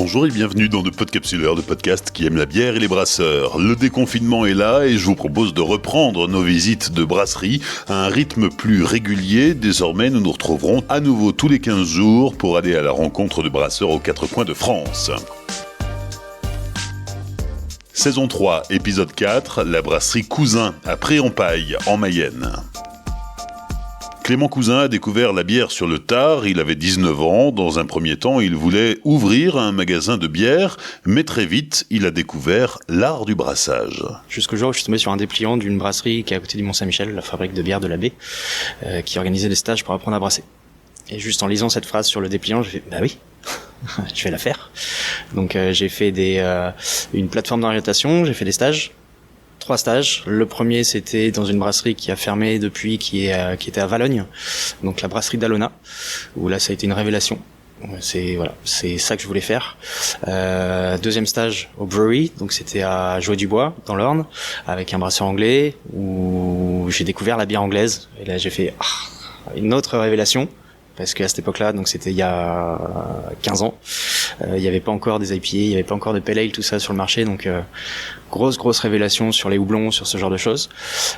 Bonjour et bienvenue dans le Podcapsuleur, le podcast qui aime la bière et les brasseurs. Le déconfinement est là et je vous propose de reprendre nos visites de brasserie à un rythme plus régulier. Désormais, nous nous retrouverons à nouveau tous les 15 jours pour aller à la rencontre de brasseurs aux quatre coins de France. Saison 3, épisode 4, la brasserie Cousin à Pré-en-Paille, en Mayenne. Clément Cousin a découvert la bière sur le tard, il avait 19 ans. Dans un premier temps, il voulait ouvrir un magasin de bière, mais très vite, il a découvert l'art du brassage. Jusqu'au jour où je suis tombé sur un dépliant d'une brasserie qui est à côté du Mont-Saint-Michel, la fabrique de bière de l'abbé, qui organisait des stages pour apprendre à brasser. Et juste en lisant cette phrase sur le dépliant, j'ai fait « bah oui, je vais la faire ». Donc j'ai fait une plateforme d'orientation, j'ai fait des stages. 3 stages. Le premier, c'était dans une brasserie qui a fermé depuis, qui était à Valogne, donc la brasserie d'Alona, où là, ça a été une révélation. C'est ça que je voulais faire. Deuxième stage au brewery, donc c'était à Jouët-du-Bois, dans l'Orne, avec un brasseur anglais, où j'ai découvert la bière anglaise. Et là, j'ai fait une autre révélation. Parce qu'à cette époque-là, donc c'était il y a 15 ans, il n'y avait pas encore des IPA, il n'y avait pas encore de Pale Ale, tout ça sur le marché, donc grosse révélation sur les houblons, sur ce genre de choses.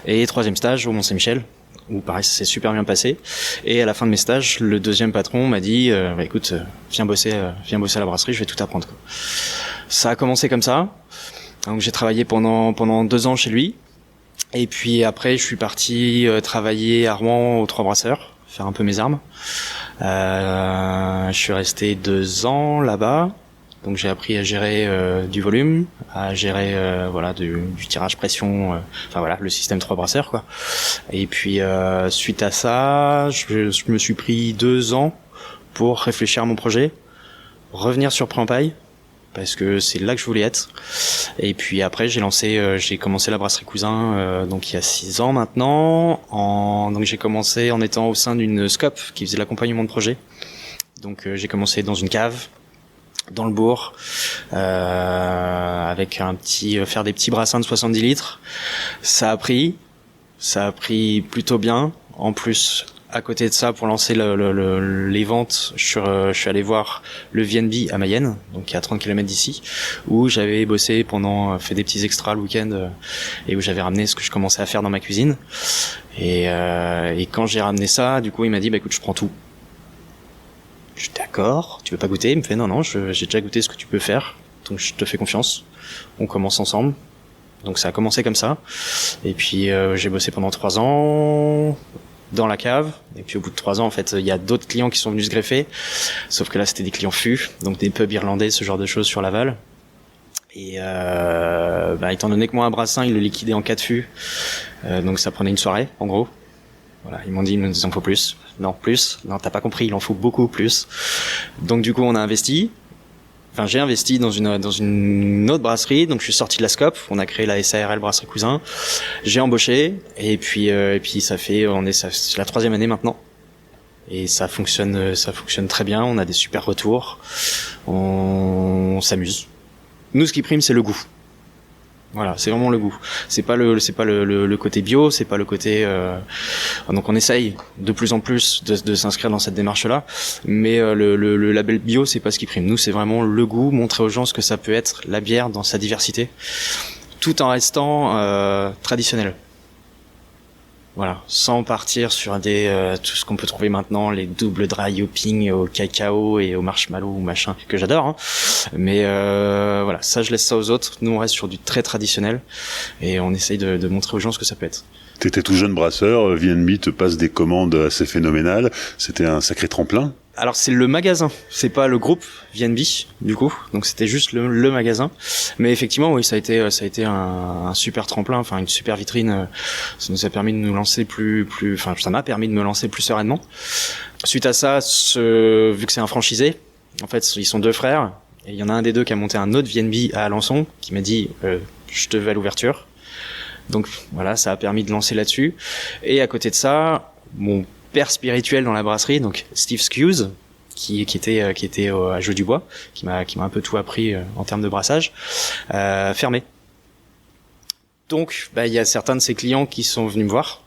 Et troisième stage au Mont-Saint-Michel, où pareil, ça s'est super bien passé. Et à la fin de mes stages, le deuxième patron m'a dit écoute, viens bosser à la brasserie, je vais tout apprendre, quoi. Ça a commencé comme ça. Donc j'ai travaillé pendant 2 ans chez lui. Et puis après, je suis parti travailler à Rouen aux 3 brasseurs, faire un peu mes armes. Je suis resté 2 ans là-bas, donc j'ai appris à gérer du volume, à gérer du tirage pression, le système 3 brasseurs, quoi. Et puis suite à ça, je me suis pris 2 ans pour réfléchir à mon projet, revenir sur Pré-en-Paille, parce que c'est là que je voulais être. Et puis après, j'ai commencé la brasserie Cousin, donc il y a 6 ans maintenant. Donc j'ai commencé en étant au sein d'une SCOP qui faisait l'accompagnement de projet. Donc j'ai commencé dans une cave, dans le bourg, avec faire des petits brassins de 70 litres. Ça a pris plutôt bien. En plus, à côté de ça, pour lancer les ventes, je suis allé voir le VNB à Mayenne, donc qui est à 30 km d'ici, où j'avais bossé fait des petits extras le week-end, et où j'avais ramené ce que je commençais à faire dans ma cuisine. Et quand j'ai ramené ça, du coup, il m'a dit, écoute, je prends tout. Je suis d'accord, tu veux pas goûter? Il me fait, non, j'ai déjà goûté ce que tu peux faire, donc je te fais confiance. On commence ensemble. Donc ça a commencé comme ça. Et puis j'ai bossé pendant 3 ans dans la cave, et puis au bout de 3 ans, en fait, il y a d'autres clients qui sont venus se greffer, sauf que là, c'était des clients fûts, donc des pubs irlandais, ce genre de choses sur Laval. Et étant donné que moi, un brassin, il le liquidait en 4 fûts, donc ça prenait une soirée, en gros. Voilà, ils m'ont dit, il nous en faut plus. Non, t'as pas compris, il en faut beaucoup plus. Donc du coup, on a investi. Enfin, j'ai investi dans une autre brasserie, donc je suis sorti de la SCOP, on a créé la SARL Brasserie Cousin, j'ai embauché, et puis c'est la 3e année maintenant, et ça fonctionne très bien, on a des super retours, on s'amuse. Nous, ce qui prime, c'est le goût. Voilà, c'est vraiment le goût. C'est pas le côté bio, c'est pas le côté. Donc on essaye de plus en plus de s'inscrire dans cette démarche-là, mais le label bio, c'est pas ce qui prime. Nous, c'est vraiment le goût, montrer aux gens ce que ça peut être la bière dans sa diversité, tout en restant traditionnel. Voilà, sans partir sur tout ce qu'on peut trouver maintenant, les doubles dry hopping au cacao et au marshmallow ou machin, que j'adore, hein. Mais ça, je laisse ça aux autres. Nous, on reste sur du très traditionnel et on essaye de montrer aux gens ce que ça peut être. T'étais tout jeune brasseur, VNB te passe des commandes assez phénoménales. C'était un sacré tremplin. Alors c'est le magasin, c'est pas le groupe VNB du coup, donc c'était juste le magasin. Mais effectivement, oui, ça a été un super tremplin, enfin une super vitrine. Ça nous a permis de nous lancer ça m'a permis de me lancer plus sereinement. Suite à ça, vu que c'est un franchisé, en fait, ils sont 2 frères, et il y en a un des 2 qui a monté un autre VNB à Alençon, qui m'a dit je te veux à l'ouverture. Donc voilà, ça a permis de lancer là-dessus. Et à côté de ça, mon père spirituel dans la brasserie, donc Steve Skews, qui était à Jouët-du-Bois, qui m'a un peu tout appris en termes de brassage, fermé. Donc il y a certains de ses clients qui sont venus me voir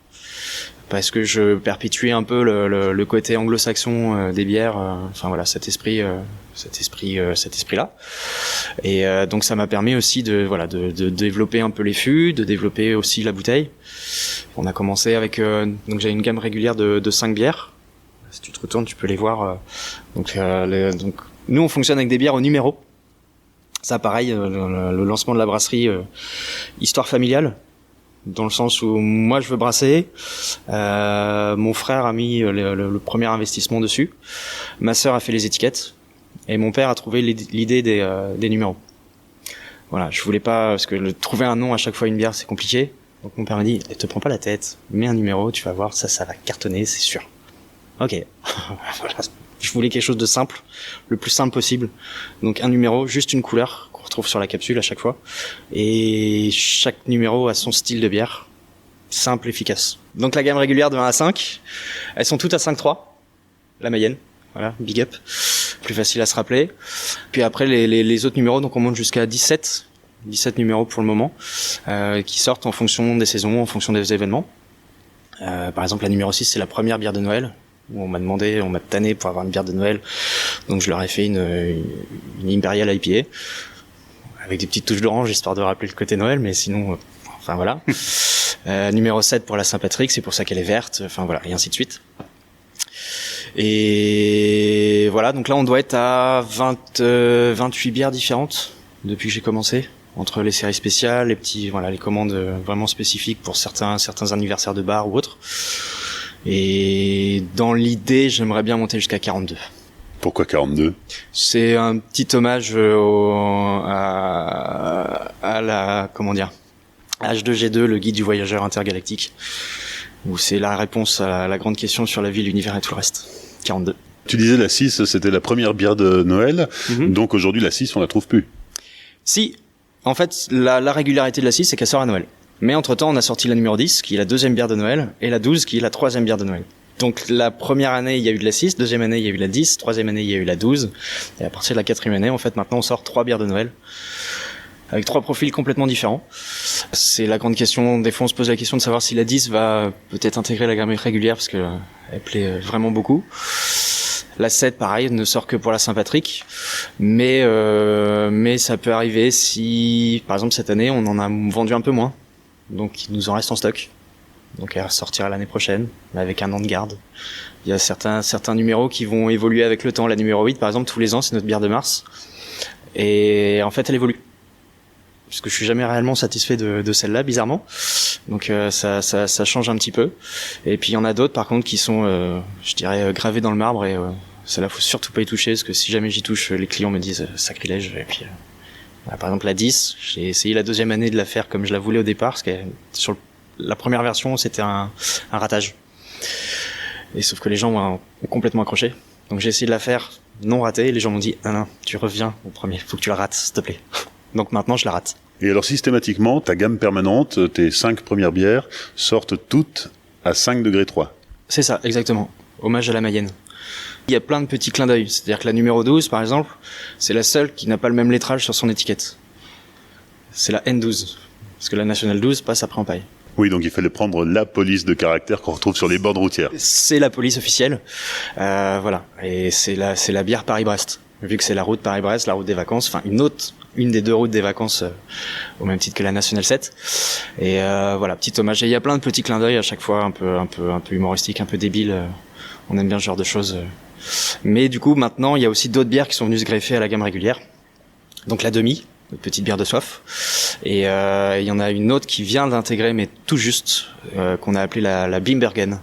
parce que je perpétuais un peu le côté anglo-saxon des bières, enfin voilà, cet esprit-là. Et donc ça m'a permis aussi de développer un peu les fûts, de développer aussi la bouteille. On a commencé avec donc j'ai une gamme régulière de 5 bières. Si tu te retournes, tu peux les voir. Donc nous on fonctionne avec des bières au numéro. Ça pareil, le lancement de la brasserie histoire familiale, dans le sens où moi je veux brasser, mon frère a mis le premier investissement dessus, ma sœur a fait les étiquettes et mon père a trouvé l'idée des numéros. Voilà, je voulais pas, parce que trouver un nom à chaque fois une bière c'est compliqué, donc mon père m'a dit te prends pas la tête, mets un numéro, tu vas voir, ça va cartonner, c'est sûr. Ok. Voilà. Je voulais quelque chose de simple, le plus simple possible. Donc un numéro, juste une couleur qu'on retrouve sur la capsule à chaque fois. Et chaque numéro a son style de bière. Simple, efficace. Donc la gamme régulière de 1 à 5, elles sont toutes à 5,3. La Mayenne. Voilà, big up. Plus facile à se rappeler. Puis après les autres numéros, donc on monte jusqu'à 17 numéros pour le moment, qui sortent en fonction des saisons, en fonction des événements. Par exemple, la numéro 6, c'est la première bière de Noël. On m'a tanné pour avoir une bière de Noël, donc je leur ai fait une Imperial IPA avec des petites touches d'orange histoire de rappeler le côté Noël, mais sinon, enfin voilà. Numéro 7 pour la Saint-Patrick, c'est pour ça qu'elle est verte, enfin voilà, et ainsi de suite. Et voilà, donc là on doit être à 28 bières différentes depuis que j'ai commencé, entre les séries spéciales, les commandes vraiment spécifiques pour certains anniversaires de bar ou autres. Et dans l'idée, j'aimerais bien monter jusqu'à 42. Pourquoi 42 ? C'est un petit hommage à la, comment dire, H2G2, le guide du voyageur intergalactique, où c'est la réponse à la grande question sur la vie, l'univers et tout le reste. 42. Tu disais la 6, c'était la première bière de Noël, donc aujourd'hui la 6, on la trouve plus. Si, en fait, la régularité de la 6, c'est qu'elle sort à Noël. Mais entre-temps, on a sorti la numéro 10, qui est la deuxième bière de Noël, et la 12, qui est la troisième bière de Noël. Donc la première année, il y a eu de la 6, deuxième année, il y a eu la 10, troisième année, il y a eu la 12, et à partir de la quatrième année, en fait, maintenant, on sort 3 bières de Noël, avec 3 profils complètement différents. C'est la grande question, des fois on se pose la question de savoir si la 10 va peut-être intégrer la gamme régulière, parce que elle plaît vraiment beaucoup. La 7, pareil, ne sort que pour la Saint-Patrick, mais ça peut arriver si, par exemple, cette année, on en a vendu un peu moins. Donc il nous en reste en stock. Donc elle sortira l'année prochaine, avec un an de garde. Il y a certains numéros qui vont évoluer avec le temps. La numéro 8, par exemple, tous les ans, c'est notre bière de mars. Et en fait, elle évolue. Parce que je suis jamais réellement satisfait de celle-là, bizarrement. Donc ça change un petit peu. Et puis il y en a d'autres, par contre, qui sont, je dirais, gravées dans le marbre. Et celle-là, faut surtout pas y toucher, parce que si jamais j'y touche, les clients me disent sacrilège. Et puis... par exemple la 10, j'ai essayé la deuxième année de la faire comme je la voulais au départ, parce que sur la première version c'était un ratage. Et sauf que les gens ont complètement accroché. Donc j'ai essayé de la faire non ratée, et les gens m'ont dit non, tu reviens au premier, faut que tu la rates s'il te plaît. Donc maintenant je la rate. Et alors systématiquement, ta gamme permanente, tes 5 premières bières sortent toutes à 5 degrés 3. C'est ça, exactement. Hommage à la Mayenne. Il y a plein de petits clins d'œil. C'est-à-dire que la numéro 12, par exemple, c'est la seule qui n'a pas le même lettrage sur son étiquette. C'est la N12. Parce que la National 12 passe après en paille. Oui, donc il fallait prendre la police de caractère qu'on retrouve sur les bornes routières. C'est la police officielle. Voilà. Et c'est la bière Paris-Brest. Vu que c'est la route Paris-Brest, la route des vacances, enfin une des 2 routes des vacances, au même titre que la National 7. Et voilà, petit hommage. Et il y a plein de petits clins d'œil à chaque fois, un peu humoristiques, un peu débiles. On aime bien ce genre de choses. Mais du coup, maintenant, il y a aussi d'autres bières qui sont venues se greffer à la gamme régulière. Donc la demi, une petite bière de soif. Et il y en a une autre qui vient d'intégrer, mais tout juste, qu'on a appelée la Bimbergen.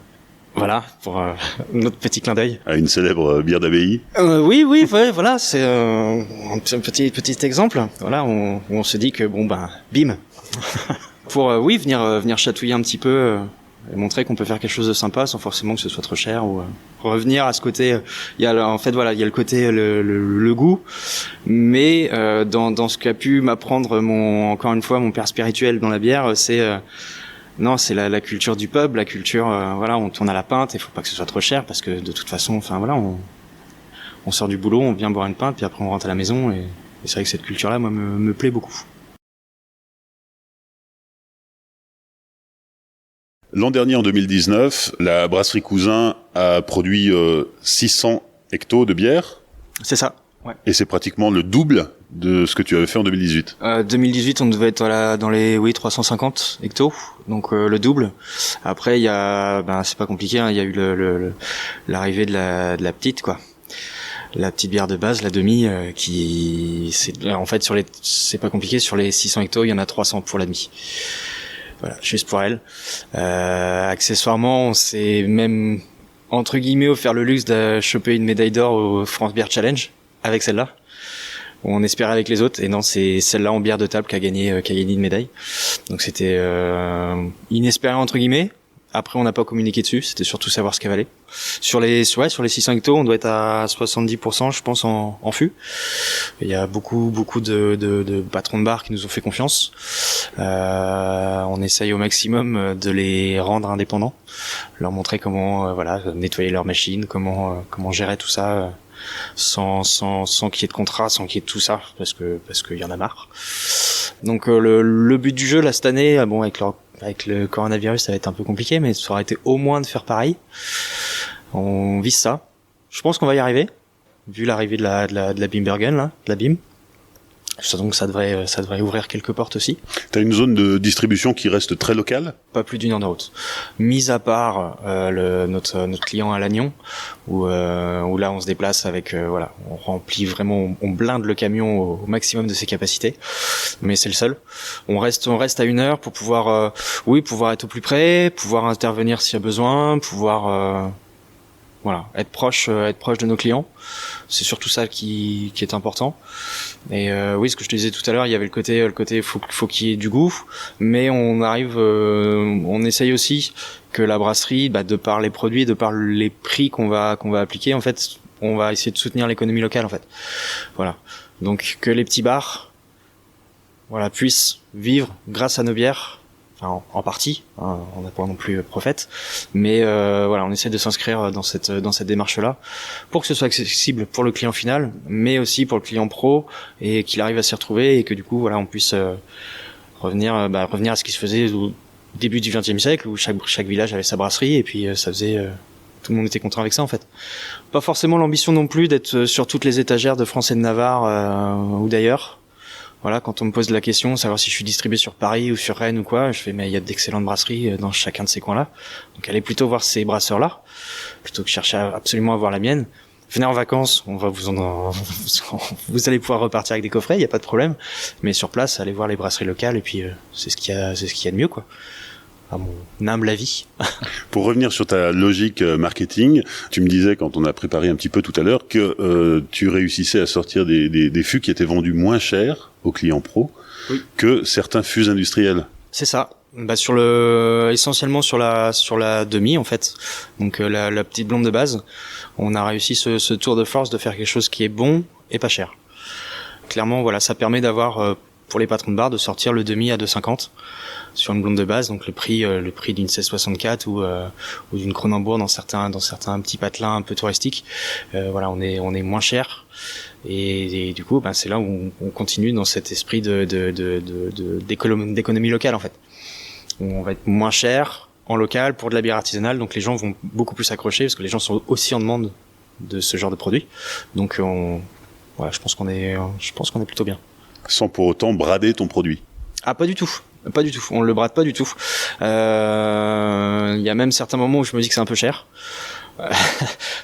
Voilà, pour notre petit clin d'œil. À une célèbre bière d'abbaye. Oui, ouais, voilà, c'est un petit exemple. Voilà, on se dit que bim. Pour venir chatouiller un petit peu. Et montrer qu'on peut faire quelque chose de sympa sans forcément que ce soit trop cher, ou revenir à ce côté. Il y a le côté le goût, mais dans ce qu'a pu m'apprendre encore une fois mon père spirituel dans la bière, c'est la culture du pub, la culture on tourne à la pinte, et faut pas que ce soit trop cher, parce que de toute façon, on sort du boulot, on vient boire une pinte, puis après on rentre à la maison, et c'est vrai que cette culture-là, moi, me plaît beaucoup. L'an dernier, en 2019, la brasserie Cousin a produit 600 hectos de bière. C'est ça. Ouais. Et c'est pratiquement le double de ce que tu avais fait en 2018. 2018, on devait être dans les 350 hectos, donc le double. Après, il y a, c'est pas compliqué, hein, il y a eu l'arrivée de la petite, quoi. La petite bière de base, la demi, en fait, c'est pas compliqué, sur les 600 hectos, il y en a 300 pour la demi. Voilà, juste pour elle. Accessoirement, on s'est même, entre guillemets, offert le luxe de choper une médaille d'or au France Beer Challenge avec celle-là. On espérait avec les autres, et non, c'est celle-là en bière de table qui a gagné une médaille. Donc c'était inespéré entre guillemets. Après, on n'a pas communiqué dessus, c'était surtout savoir ce qu'elle valait. Sur les 600 hectos, on doit être à 70%, je pense, en fût. Il y a beaucoup de patrons de bar qui nous ont fait confiance. On essaye au maximum de les rendre indépendants, leur montrer comment, nettoyer leur machine, comment gérer tout ça. Sans qu'il y ait de contrat, sans qu'il y ait de tout ça, parce qu'il y en a marre. Donc le but du jeu là cette année, avec le coronavirus, ça va être un peu compliqué, mais ça aurait été au moins de faire pareil. On vise ça. Je pense qu'on va y arriver, vu l'arrivée de la Bimbergen là, de la Bim. Donc ça devrait ouvrir quelques portes aussi. T'as une zone de distribution qui reste très locale ? Pas plus d'une heure de route. Mis à part notre client à Lannion, où là on se déplace avec on remplit vraiment, on blinde le camion au maximum de ses capacités. Mais c'est le seul. On reste à une heure pour pouvoir être au plus près, pouvoir intervenir s'il y a besoin, pouvoir être proche de nos clients. C'est surtout ça qui est important. Et ce que je te disais tout à l'heure, il y avait le côté faut qu'il y ait du goût, mais on essaye aussi que la brasserie, de par les produits, de par les prix qu'on va appliquer, en fait, on va essayer de soutenir l'économie locale, en fait. Voilà. Donc que les petits bars puissent vivre grâce à nos bières. Enfin, en partie, hein, on n'a pas non plus prophète, mais on essaie de s'inscrire dans cette démarche-là pour que ce soit accessible pour le client final, mais aussi pour le client pro, et qu'il arrive à s'y retrouver, et que du coup on puisse revenir à ce qui se faisait au début du XXe siècle, où chaque village avait sa brasserie, et puis ça faisait tout le monde était content avec ça, en fait. Pas forcément l'ambition non plus d'être sur toutes les étagères de France et de Navarre ou d'ailleurs. Voilà, quand on me pose la question, savoir si je suis distribué sur Paris ou sur Rennes ou quoi, je fais, mais il y a d'excellentes brasseries dans chacun de ces coins-là. Donc allez plutôt voir ces brasseurs-là, plutôt que chercher absolument à voir la mienne. Venez en vacances, on va vous allez pouvoir repartir avec des coffrets, il y a pas de problème. Mais sur place, allez voir les brasseries locales, et puis c'est ce qu'il y a de mieux, quoi. À mon humble avis. Pour revenir sur ta logique marketing, tu me disais, quand on a préparé un petit peu tout à l'heure, que tu réussissais à sortir des fûts qui étaient vendus moins cher aux clients pro que certains fûts industriels. C'est ça. Essentiellement sur la demi, en fait. Donc la petite blonde de base, on a réussi ce tour de force de faire quelque chose qui est bon et pas cher. Clairement, ça permet d'avoir pour les patrons de bar de sortir le demi à 2,50 sur une blonde de base, donc le prix d'une 1664 ou d'une Kronenbourg dans certains petits patelins un peu touristiques. On est moins cher, et du coup c'est là où on continue dans cet esprit d'économie locale, en fait. On va être moins cher en local pour de la bière artisanale, donc les gens vont beaucoup plus s'accrocher parce que les gens sont aussi en demande de ce genre de produit. Donc je pense qu'on est plutôt bien. Sans pour autant brader ton produit. Ah, pas du tout. Pas du tout. On le brade pas du tout. Il y a même certains moments où je me dis que c'est un peu cher.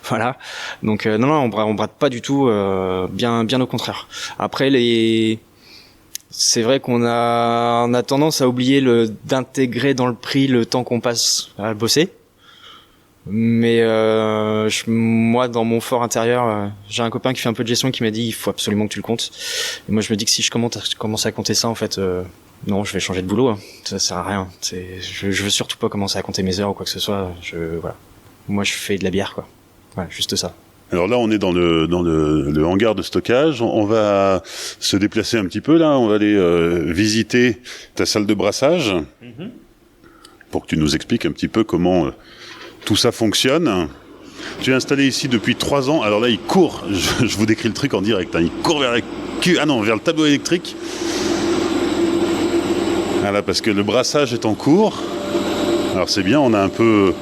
Voilà. Donc non, on brade pas du tout. Bien au contraire. Après c'est vrai qu'on a tendance à oublier d'intégrer dans le prix le temps qu'on passe à bosser. Mais moi, dans mon fort intérieur, j'ai un copain qui fait un peu de gestion qui m'a dit il faut absolument que tu le comptes. Et moi, je me dis que si je commence à compter ça, en fait, non, je vais changer de boulot. Hein. Ça sert à rien. Je veux surtout pas commencer à compter mes heures ou quoi que ce soit. Moi, je fais de la bière, quoi. Voilà, juste ça. Alors là, on est dans le hangar de stockage. On va se déplacer un petit peu là. On va aller visiter ta salle de brassage pour que tu nous expliques un petit peu comment tout ça fonctionne. Tu es installé ici depuis 3 ans. Alors là, il court. Je vous décris le truc en direct. Hein. Il court vers le tableau électrique. Voilà, parce que le brassage est en cours. Alors c'est bien, on a un peu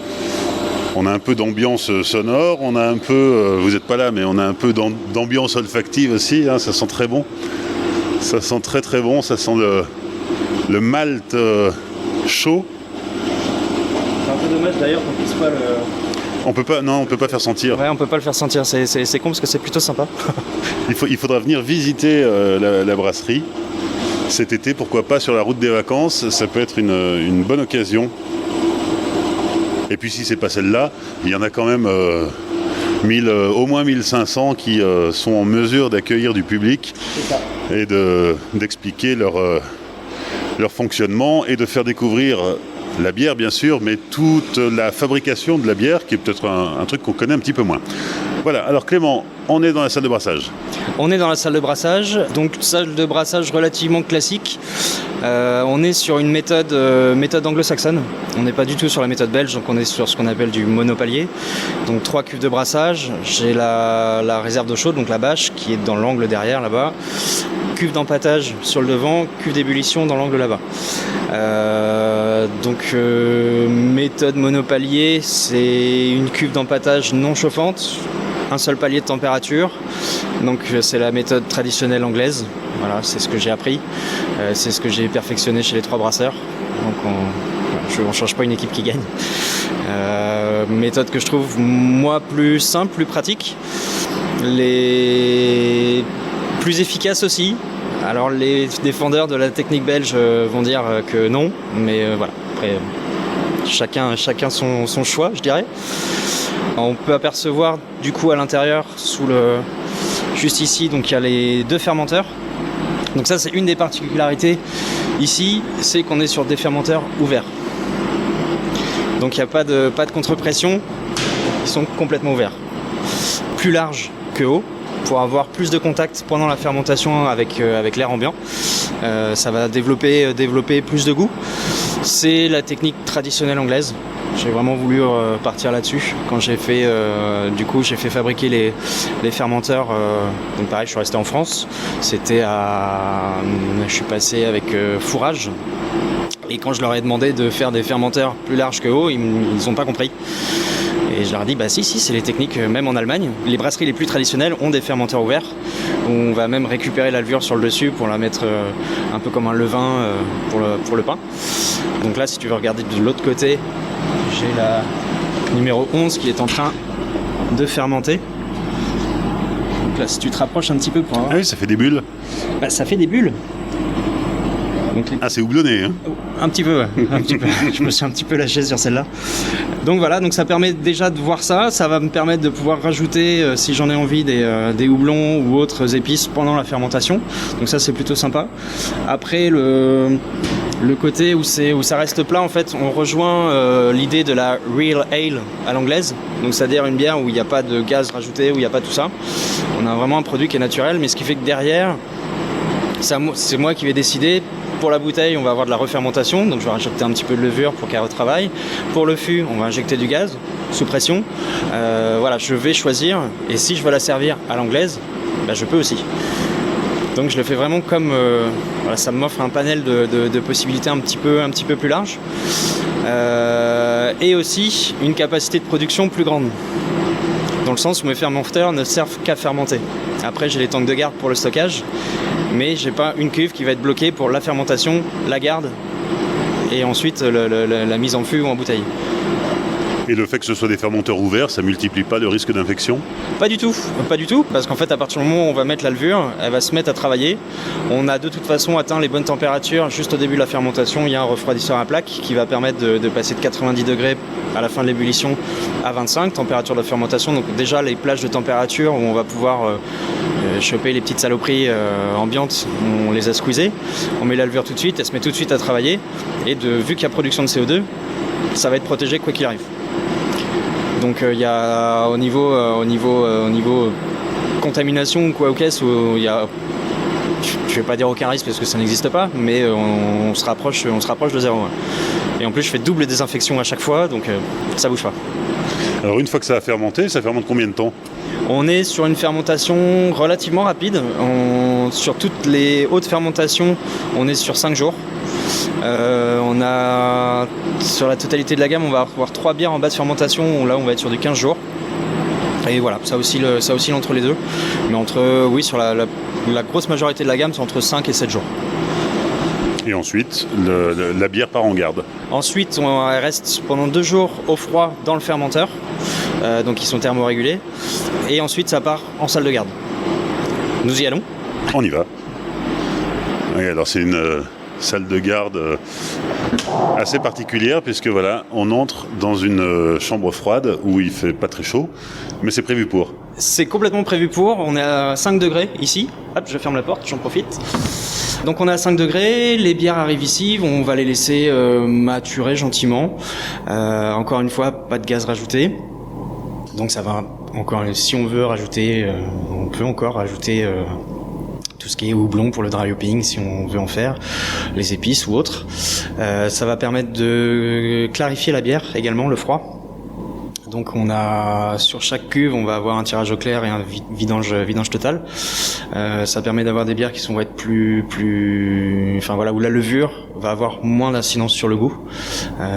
d'ambiance sonore, on a un peu, vous n'êtes pas là, mais on a un peu d'ambiance olfactive aussi, hein, ça sent très bon. Ça sent très très bon, ça sent le malt chaud. C'est un peu dommage d'ailleurs qu'on puisse pas le... On peut pas faire sentir. Ouais, on peut pas le faire sentir, c'est con parce que c'est plutôt sympa. Il faudra venir visiter la brasserie cet été, pourquoi pas sur la route des vacances, ça peut être une bonne occasion. Et puis si c'est pas celle-là, il y en a quand même au moins 1500 qui sont en mesure d'accueillir du public et d'expliquer leur fonctionnement et de faire découvrir la bière bien sûr, mais toute la fabrication de la bière qui est peut-être un truc qu'on connaît un petit peu moins. Voilà, alors Clément, on est dans la salle de brassage. On est dans la salle de brassage, donc salle de brassage relativement classique. On est sur une méthode anglo-saxonne. On n'est pas du tout sur la méthode belge, donc on est sur ce qu'on appelle du monopalier. Donc 3 cuves de brassage. J'ai la réserve d'eau chaude, donc la bâche, qui est dans l'angle derrière là-bas. Cuve d'empâtage sur le devant, cuve d'ébullition dans l'angle là-bas. Méthode monopalier, c'est une cuve d'empâtage non chauffante, un seul palier de température. Donc c'est la méthode traditionnelle anglaise. Voilà, c'est ce que j'ai appris. C'est ce que j'ai perfectionné chez les 3 brasseurs. Donc on ne change pas une équipe qui gagne. Méthode que je trouve moi plus simple, plus pratique. Les plus efficaces aussi. Alors les défendeurs de la technique belge vont dire que non, mais voilà. Après, chacun son choix, je dirais. On peut apercevoir du coup à l'intérieur, juste ici, donc il y a les 2 fermenteurs. Donc ça c'est une des particularités ici, c'est qu'on est sur des fermenteurs ouverts. Donc il n'y a pas de contre-pression, ils sont complètement ouverts. Plus large que haut, pour avoir plus de contact pendant la fermentation avec l'air ambiant. Ça va développer plus de goût. C'est la technique traditionnelle anglaise. J'ai vraiment voulu partir là-dessus. Quand j'ai fait fabriquer les fermenteurs. Donc pareil, je suis resté en France. Je suis passé avec fourrage. Et quand je leur ai demandé de faire des fermenteurs plus larges que haut, ils n'ont pas compris. Et je leur ai dit, si, c'est les techniques, même en Allemagne. Les brasseries les plus traditionnelles ont des fermenteurs ouverts. Où on va même récupérer la levure sur le dessus pour la mettre un peu comme un levain pour le pain. Donc là, si tu veux regarder de l'autre côté, j'ai la numéro 11 qui est en train de fermenter. Donc là, si tu te rapproches un petit peu pour voir. Ah oui, ça fait des bulles. Ça fait des bulles. Donc, c'est houblonné, hein. Un petit peu, ouais. Un petit peu. Je me suis un petit peu lâché sur celle-là. Donc voilà, donc ça permet déjà de voir ça. Ça va me permettre de pouvoir rajouter, si j'en ai envie, des houblons ou autres épices pendant la fermentation. Donc ça, c'est plutôt sympa. Après, le côté où ça reste plat, en fait, on rejoint l'idée de la real ale à l'anglaise. Donc c'est-à-dire une bière où il n'y a pas de gaz rajouté, où il n'y a pas tout ça. On a vraiment un produit qui est naturel, mais ce qui fait que derrière, c'est moi qui vais décider. Pour la bouteille, on va avoir de la refermentation, donc je vais rajouter un petit peu de levure pour qu'elle retravaille. Pour le fût, on va injecter du gaz sous pression. Voilà, je vais choisir, et si je veux la servir à l'anglaise, je peux aussi. Donc je le fais vraiment comme... ça m'offre un panel de possibilités un petit peu plus large. Et aussi une capacité de production plus grande. Dans le sens où mes fermenteurs ne servent qu'à fermenter. Après, j'ai les tanks de garde pour le stockage, mais j'ai pas une cuve qui va être bloquée pour la fermentation, la garde et ensuite la mise en fût ou en bouteille. Et le fait que ce soit des fermenteurs ouverts, ça multiplie pas le risque d'infection ? Pas du tout, parce qu'en fait à partir du moment où on va mettre la levure, elle va se mettre à travailler. On a de toute façon atteint les bonnes températures juste au début de la fermentation. Il y a un refroidisseur à plaque qui va permettre de passer de 90 degrés à la fin de l'ébullition à 25, température de fermentation. Donc déjà les plages de température où on va pouvoir choper les petites saloperies ambiantes, on les a squeezées. On met la levure tout de suite, elle se met tout de suite à travailler. Et vu qu'il y a production de CO2, ça va être protégé quoi qu'il arrive. Donc il y a au niveau contamination ou quoi au caisse, où il y a, je vais pas dire aucun risque parce que ça n'existe pas, mais on se rapproche de zéro. Et en plus je fais double désinfection à chaque fois, donc ça bouge pas. Alors une fois que ça a fermenté, ça fermente combien de temps ? On est sur une fermentation relativement rapide. Sur toutes les hautes fermentations, on est sur 5 jours. On a sur la totalité de la gamme, on va avoir 3 bières en basse fermentation. Là, on va être sur du 15 jours. Et voilà, ça oscille entre les deux. Mais sur la grosse majorité de la gamme, c'est entre 5 et 7 jours. Et ensuite, la bière part en garde. Ensuite, elle reste pendant 2 jours au froid dans le fermenteur. Donc ils sont thermorégulés. Et ensuite, ça part en salle de garde. Nous y allons. On y va. Oui, alors c'est une salle de garde assez particulière puisque voilà, on entre dans une chambre froide où il fait pas très chaud, mais c'est prévu pour. C'est complètement prévu pour. On est à 5 degrés ici. Hop, je ferme la porte, j'en profite. Donc on est à 5 degrés, les bières arrivent ici, on va les laisser maturer gentiment. Encore une fois, pas de gaz rajouté. Donc ça va encore, si on veut rajouter, on peut encore rajouter tout ce qui est houblon pour le dry hopping si on veut en faire, les épices ou autres. Ça va permettre de clarifier la bière également, le froid. Donc on a sur chaque cuve, on va avoir un tirage au clair et un vidange total. Ça permet d'avoir des bières qui vont être où la levure va avoir moins d'incidence sur le goût.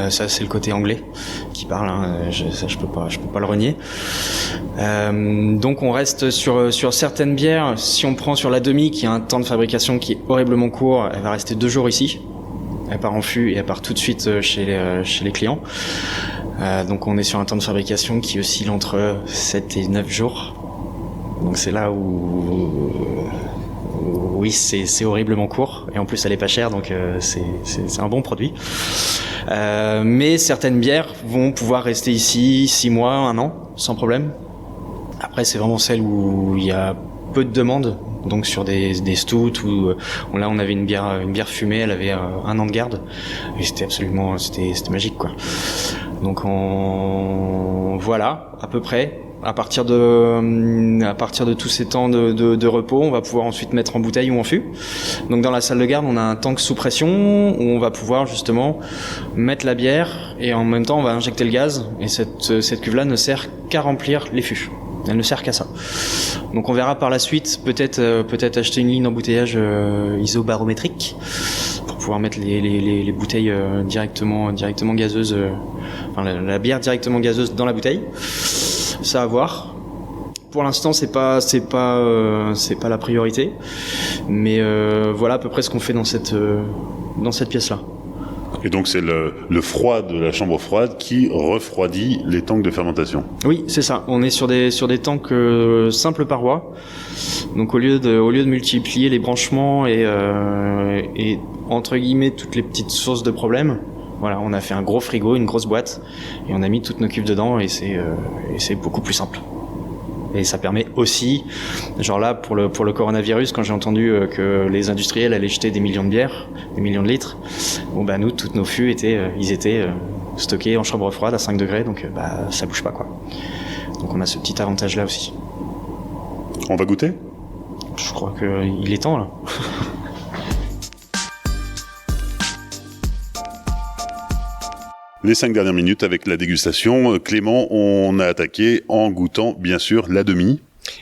Ça c'est le côté anglais qui parle. Je peux pas le renier. Donc on reste sur certaines bières. Si on prend sur la demi qui a un temps de fabrication qui est horriblement court, elle va rester 2 jours ici. Elle part en fût et elle part tout de suite chez les clients. Donc on est sur un temps de fabrication qui oscille entre 7 et 9 jours. Donc c'est là où oui, c'est horriblement court. Et en plus elle est pas chère, donc c'est un bon produit. Mais certaines bières vont pouvoir rester ici 6 mois, 1 an, sans problème. Après c'est vraiment celles où il y a peu de demandes. Donc sur des stouts où là on avait une bière fumée, elle avait 1 an de garde et c'était magique quoi. Donc voilà à peu près. À partir de tous ces temps de repos, on va pouvoir ensuite mettre en bouteille ou en fût. Donc dans la salle de garde, on a un tank sous pression où on va pouvoir justement mettre la bière et en même temps on va injecter le gaz. Et cette cuve-là ne sert qu'à remplir les fûts. Elle ne sert qu'à ça. Donc on verra par la suite peut-être acheter une ligne d'embouteillage isobarométrique pour pouvoir mettre les bouteilles directement gazeuses, la bière directement gazeuse dans la bouteille. Ça à voir. Pour l'instant, c'est pas la priorité, mais voilà à peu près ce qu'on fait dans cette pièce-là. Et donc c'est le froid de la chambre froide qui refroidit les tanks de fermentation. Oui, c'est ça. On est sur des tanks simples parois. Donc au lieu de multiplier les branchements et entre guillemets toutes les petites sources de problèmes, voilà, on a fait un gros frigo, une grosse boîte, et on a mis toutes nos cuves dedans, et c'est beaucoup plus simple. Et ça permet aussi, genre là, pour le coronavirus, quand j'ai entendu que les industriels allaient jeter des millions de bières, des millions de litres, nous, toutes nos fûts étaient stockés en chambre froide à 5 degrés, donc ça bouge pas, quoi. Donc on a ce petit avantage-là aussi. On va goûter ? Je crois qu'il est temps, là. Les 5 dernières minutes avec la dégustation. Clément, on a attaqué en goûtant, bien sûr, la demi.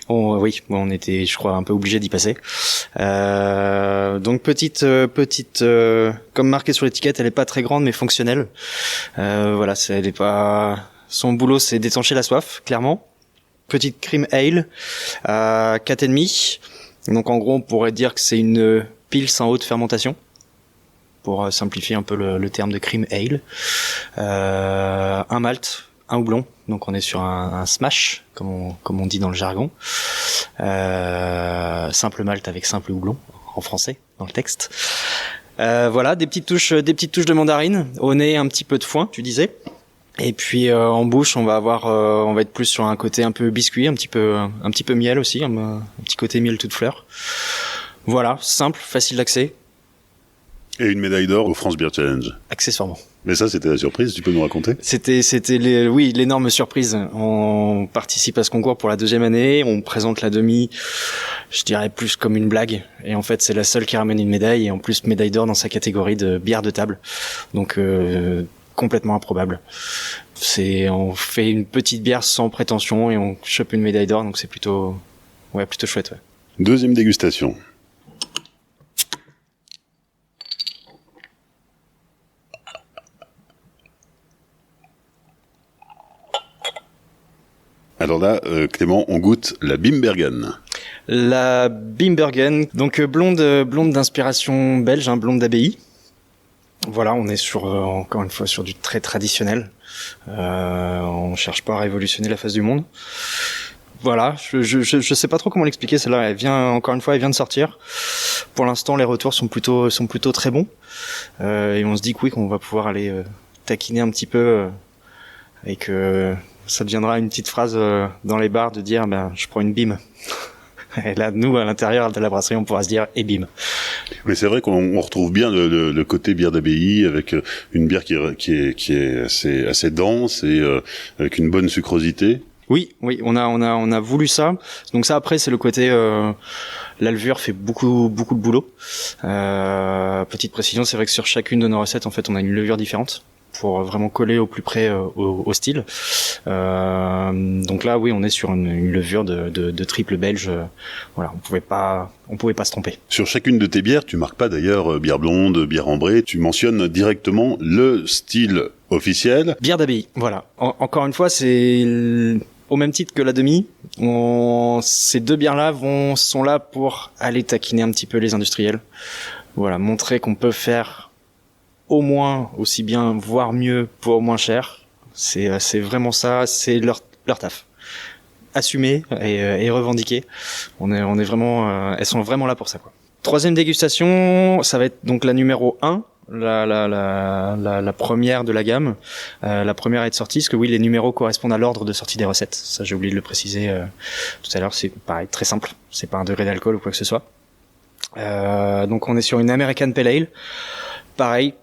Oui, on était, je crois, un peu obligé d'y passer. Donc petite, comme marqué sur l'étiquette, elle est pas très grande mais fonctionnelle. Voilà, elle est pas. Son boulot, c'est d'étancher la soif, clairement. Petite cream ale à 4,5. Donc en gros, on pourrait dire que c'est une pils en haute fermentation, pour simplifier un peu le terme de cream ale. Un malt, un houblon, donc on est sur un smash, comme on dit dans le jargon. Simple malt avec simple houblon, en français, dans le texte. Voilà, des petites touches de mandarine, au nez un petit peu de foin, tu disais. Et puis en bouche, on va être plus sur un côté un peu biscuit, un petit peu miel aussi, un petit côté miel toute fleur. Voilà, simple, facile d'accès. Et une médaille d'or au France Beer Challenge. Accessoirement. Mais ça, c'était la surprise, tu peux nous raconter ? C'était l'énorme surprise. On participe à ce concours pour la 2e année, on présente la demi, je dirais plus comme une blague. Et en fait, c'est la seule qui ramène une médaille, et en plus médaille d'or dans sa catégorie de bière de table. Donc, complètement improbable. On fait une petite bière sans prétention et on chope une médaille d'or, donc c'est plutôt chouette, ouais. 2e dégustation. Alors là, Clément, on goûte la Bimbergen. La Bimbergen, donc blonde d'inspiration belge, blonde d'abbaye. Voilà, on est sur encore une fois sur du très traditionnel. On cherche pas à révolutionner la face du monde. Voilà, je sais pas trop comment l'expliquer. Celle-là, elle vient de sortir. Pour l'instant, les retours sont plutôt très bons. Et on se dit que oui, qu'on va pouvoir aller taquiner un petit peu et que ça deviendra une petite phrase dans les bars de dire je prends une bim. Et là, nous, à l'intérieur de la brasserie, on pourra se dire et bim. Mais c'est vrai qu'on retrouve bien le côté bière d'abbaye avec une bière qui est assez dense et avec une bonne sucrosité. Oui, on a voulu ça. Donc ça, après, c'est le côté la levure fait beaucoup de boulot. Petite précision, c'est vrai que sur chacune de nos recettes, en fait, on a une levure différente pour vraiment coller au plus près au style. Donc là, oui, on est sur une levure de triple belge. Voilà, on pouvait pas se tromper. Sur chacune de tes bières, tu marques pas d'ailleurs bière blonde, bière ambrée. Tu mentionnes directement le style officiel. Bière d'abbaye. Voilà. Encore une fois, c'est au même titre que la demi. Ces deux bières-là sont là pour aller taquiner un petit peu les industriels. Voilà, montrer qu'on peut faire au moins aussi bien, voire mieux pour moins cher. C'est vraiment ça, c'est leur taf. Assumer et revendiquer. On est vraiment, elles sont vraiment là pour ça, quoi. Troisième dégustation, ça va être donc la numéro 1, la première de la gamme. La première à être sortie, parce que oui, les numéros correspondent à l'ordre de sortie des recettes. Ça, j'ai oublié de le préciser tout à l'heure. C'est pareil, très simple. C'est pas un degré d'alcool ou quoi que ce soit. Donc on est sur une American Pale Ale. Pareil,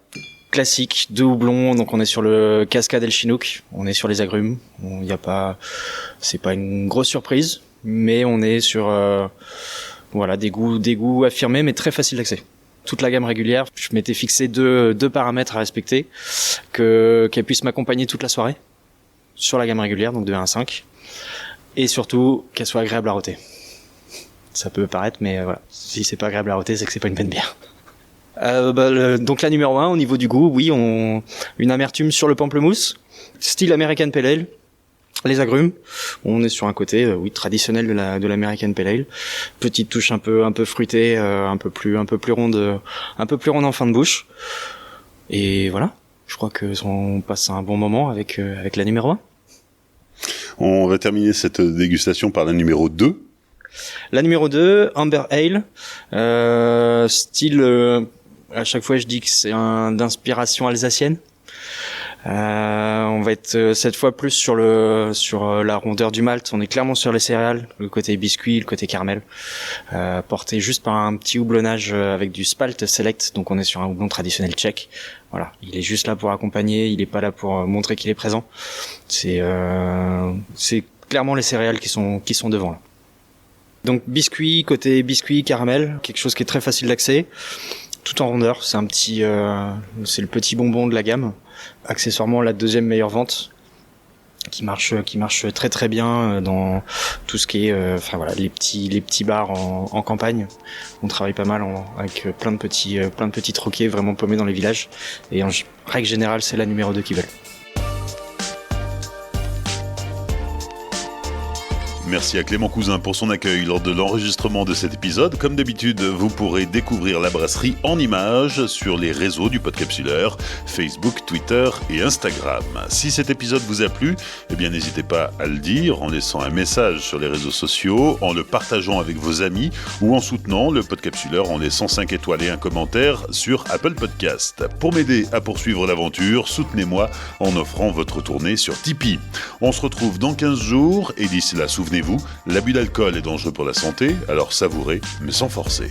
classique, 2 houblons, donc on est sur le Cascade El Chinook, on est sur les agrumes, c'est pas une grosse surprise, mais on est sur des goûts affirmés, mais très faciles d'accès. Toute la gamme régulière, je m'étais fixé deux paramètres à respecter, qu'elle puisse m'accompagner toute la soirée sur la gamme régulière, donc de 1 à 5, et surtout qu'elle soit agréable à rôter. Ça peut paraître, mais voilà, si c'est pas agréable à rôter, c'est que c'est pas une bonne bière. Donc la numéro 1, au niveau du goût, oui, une amertume sur le pamplemousse, style American Pale Ale, les agrumes. On est sur un côté, traditionnel de l'American Pale Ale. Petite touche un peu fruitée, un peu plus ronde en fin de bouche. Et voilà, je crois que on passe un bon moment avec la numéro 1. On va terminer cette dégustation par la numéro 2. La numéro 2, Amber Ale, style, à chaque fois je dis que c'est d'inspiration alsacienne. On va être cette fois plus sur la rondeur du malt. On est clairement sur les céréales, le côté biscuit, le côté caramel, porté juste par un petit houblonnage avec du Spalt Select. Donc on est sur un houblon traditionnel tchèque. Voilà, il est juste là pour accompagner, il est pas là pour montrer qu'il est présent. C'est clairement les céréales qui sont devant là. Donc côté biscuit, caramel, quelque chose qui est très facile d'accès, tout en rondeur. C'est c'est le petit bonbon de la gamme. Accessoirement la deuxième meilleure vente, qui marche très très bien dans tout ce qui est, les petits bars en campagne. On travaille pas mal avec plein de petits troquets vraiment paumés dans les villages. Et en règle générale, c'est la numéro 2 qui veulent. Merci à Clément Cousin pour son accueil lors de l'enregistrement de cet épisode. Comme d'habitude, vous pourrez découvrir la brasserie en images sur les réseaux du Podcapsuleur, Facebook, Twitter et Instagram. Si cet épisode vous a plu, n'hésitez pas à le dire en laissant un message sur les réseaux sociaux, en le partageant avec vos amis ou en soutenant le Podcapsuleur en laissant 5 étoiles et un commentaire sur Apple Podcast. Pour m'aider à poursuivre l'aventure, soutenez-moi en offrant votre tournée sur Tipeee. On se retrouve dans 15 jours et d'ici là, souvenez-vous, l'abus d'alcool est dangereux pour la santé, alors savourez, mais sans forcer.